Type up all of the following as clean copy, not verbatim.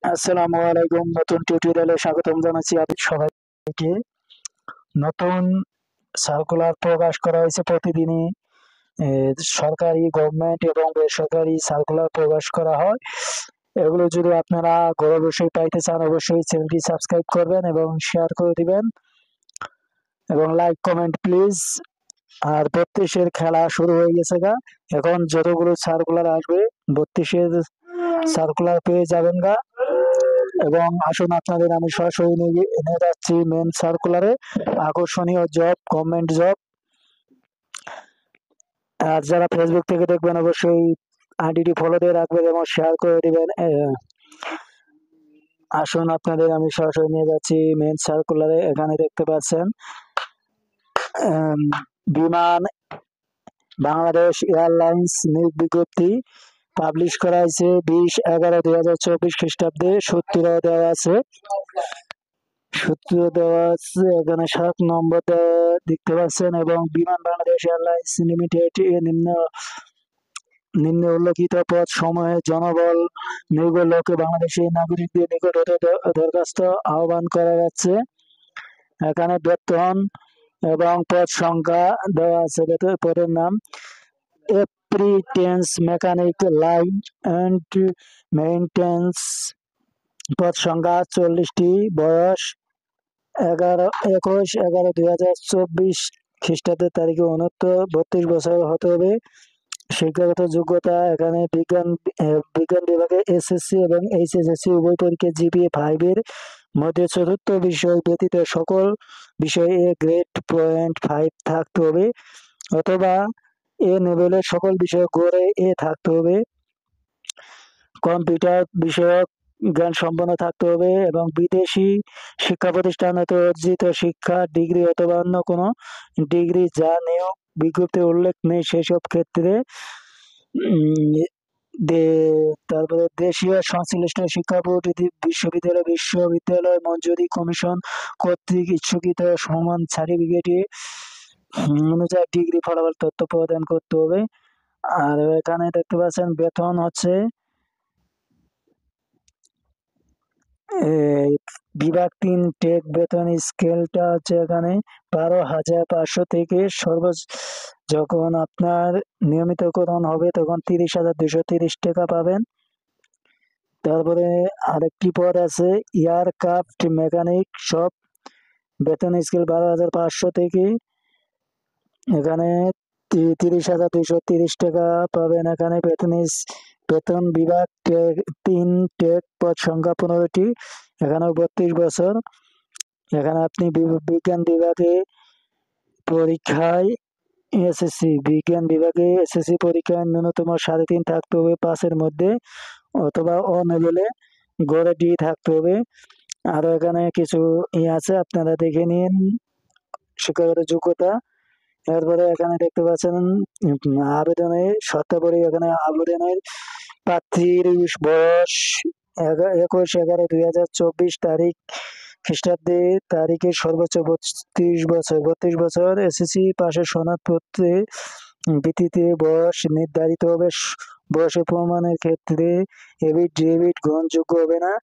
আসসালামু আলাইকুম। নতুন টিউটোরিয়ালে স্বাগতম জানাচ্ছি আপনাদের সবাইকে। নতুন সার্কুলার প্রকাশ করা হয়েছে প্রতিদিনই। সরকারি, গভর্নমেন্ট এবং বেসরকারি সার্কুলার প্রকাশ করা হয়। এগুলো যদি আপনারা ঘরে বসে পাইতে চান, অবশ্যই চ্যানেলটি সাবস্ক্রাইব করবেন এবং শেয়ার করে দিবেন এবং লাইক কমেন্ট প্লিজ। আর 32-এর খেলা শুরু হয়ে গেছে গা। এখন যতগুলো সার্কুলার আসবে 32-এর সার্কুলার পেয়ে যাবেন গা। এবং আসুন আপনাদের আমি সরাসরি নিয়ে যাচ্ছি মেন সার্কুলারে। আকর্ষণীয় জব, গভর্নমেন্ট জব। আর যারা ফেসবুক থেকে দেখবেন অবশ্যই আইডিটি ফলো দিয়ে রাখবেন এবং শেয়ার করে দিবেন। আসুন আপনাদের আমি সরাসরি নিয়ে যাচ্ছি মেন সার্কুলারে। এখানে দেখতে পাচ্ছেন বিমান বাংলাদেশ এয়ারলাইন্স নিয়োগ বিজ্ঞপ্তি পাবলিশ করা হয়েছে 20/11/2024 খ্রিস্টাব্দে। সূত্র দেওয়া আছে, এখানে 7 নম্বর দেখতে পাচ্ছেন। এবং বিমান বাংলাদেশ এয়ারলাইন্স লিমিটেড নিম্ন উল্লেখিত পদ সমূহে জনবল নিয়োগের লক্ষ্যে বাংলাদেশি নাগরিকদের নিকট হতে দরখাস্ত আহ্বান করা যাচ্ছে। এখানে বেতন এবং পদ সংখ্যা দেওয়া আছে। পদের নাম এপ্রিটেন্স মেকানিক লাইন অ্যান্ড মেইনটেন্স। পদ সংখ্যা 40টি। বয়স 21/11/2024 খ্রিস্টাব্দের তারিখে 32 বছর হতে হবে। শিক্ষাগত যোগ্যতা এখানে বিজ্ঞান বিভাগে এসএসসি এবং এইচএসসি উভয় পরীক্ষায় জিপিএ 5 এর মধ্যে চতুর্থ বিষয় ব্যতীত সকল বিষয়ে এ গ্রেড .5 থাকতে হবে, অথবা এ লেভেলের সকল বিষয়ে গড়ে এ থাকতে হবে। কম্পিউটার বিষয়ক জ্ঞান সম্পন্ন থাকতে হবে এবং বিদেশি শিক্ষা প্রতিষ্ঠান হতে অর্জিত শিক্ষা ডিগ্রি অথবা অন্য কোনো ডিগ্রি যা নিয়োগ বিজ্ঞপ্তিতে উল্লেখ নেই সেসব ক্ষেত্রে তারপরে দেশীয় সংশ্লিষ্ট শিক্ষা বোর্ড, বিশ্ববিদ্যালয় মঞ্জুরি কমিশন কর্তৃক ইচ্ছুকৃত সমান সার্টিফিকেট অনুযায়ী ডিগ্রি ফলাফল তথ্য প্রদান করতে হবে। আর এখানে দেখতে পাচ্ছেন বেতন হচ্ছে বিভাগ 3 টেক বেতন স্কেলটা হচ্ছে এখানে 12,500 থেকে যখন আপনার নিয়মিতকরণ হবে তখন 30,230 টাকা পাবেন। তারপরে আরেকটি পদ আছে এয়ারক্রাফট মেকানিক সব, বেতন স্কেল 12,500 থেকে এখানে 30,230 টাকা পাবেন। এখানে বেতন বিভাগ 3 টেক, পদ সংখ্যা 15টি, এখানে 32 বছর। এখানে আপনি বিজ্ঞান বিভাগে পরীক্ষায় বিজ্ঞান বিভাগে এসএসসি পরীক্ষায় ন্যূনতম 3.5 থাকতে হবে 5-এর মধ্যে, অথবা লেভেলে গড়ে ডি থাকতে হবে। আরো এখানে কিছু আছে, আপনারা দেখে নিন শিক্ষাগত যোগ্যতা। এরপরে এখানে দেখতে পাচ্ছেন আবেদনের শর্তাবলী। এখানে আবেদনের প্রার্থীর বয়স 21/11/2024 তারিখ খ্রিস্টাব্দে তারিখে সর্বোচ্চ 32 বছর। এসএসসি পাশের সনদপত্রের ভিত্তিতে বয়স নির্ধারিত হবে। বয়সের প্রমাণের ক্ষেত্রে এফিডেভিট গ্রহণযোগ্য হবে না।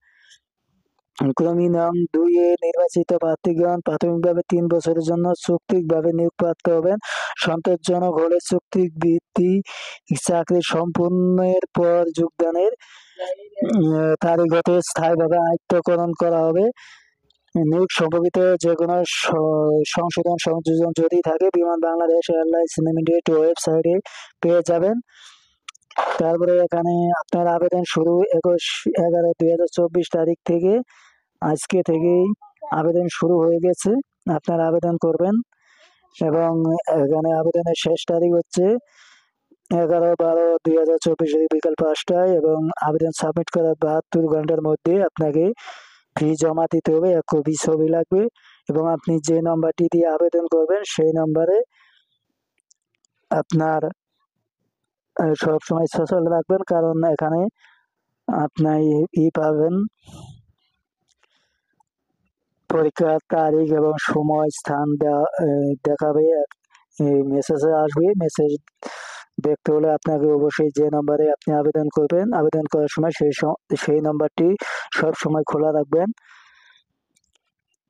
ক্রমিক নাম 2 এ নির্বাচিত প্রার্থীগণ প্রাথমিকভাবে 3 বছরের জন্য চুক্তিভাবে নিয়োগপ্রাপ্ত হবেন। সন্তোষজনক হলে চুক্তি ভিত্তিক চাকরি সম্পূর্ণের পর যোগদানের তারিখ হতে স্থায়ীভাবে আয়ত্তকরণ করা হবে। নিয়োগ সম্পর্কিত যে কোনো সংশোধন সংযোজন যদি থাকে বিমান বাংলাদেশ এয়ারলাইন্স লিমিটেড ওয়েবসাইটে পেয়ে যাবেন। তারপরে এখানে আপনার আবেদন শুরু 21/11/2024 তারিখ থেকে। আজকে থেকেই আবেদন শুরু হয়ে গেছে, আপনারা আবেদন করবেন। এবং এখানে আবেদনের শেষ তারিখ হচ্ছে 11/12/2024 বিকাল 5টায় এবং আবেদন সাবমিট করার 72 ঘন্টার মধ্যে আপনাকে ফি জমা দিতে হবে। 1 কপি ছবি লাগবে এবং আপনি যে নাম্বারটি দিয়ে আবেদন করবেন সেই নাম্বারে আপনার সবসময় সচল রাখবেন, কারণ এখানে আপনার পাবেন পরীক্ষার তারিখ এবং সময় স্থান দেখাবে। মেসেজে আসবে, মেসেজ দেখতে হলে আপনাকে অবশ্যই যে নাম্বারে আপনি আবেদন করবেন, আবেদন করার সময় সেই নাম্বারটি সবসময় খোলা রাখবেন।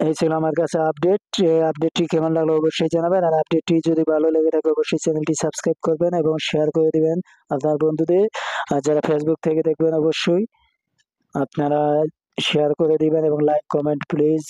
এই ছিল আমার কাছে আপডেট। আপডেটটি কেমন লাগলো অবশ্যই জানাবেন। আর আপডেটটি যদি ভালো লেগে থাকে অবশ্যই চ্যানেলটি সাবস্ক্রাইব করবেন এবং শেয়ার করে দিবেন আপনার বন্ধুদের। আর যারা ফেসবুক থেকে দেখবেন অবশ্যই আপনারা শেয়ার করে দিবেন এবং লাইক কমেন্ট প্লিজ।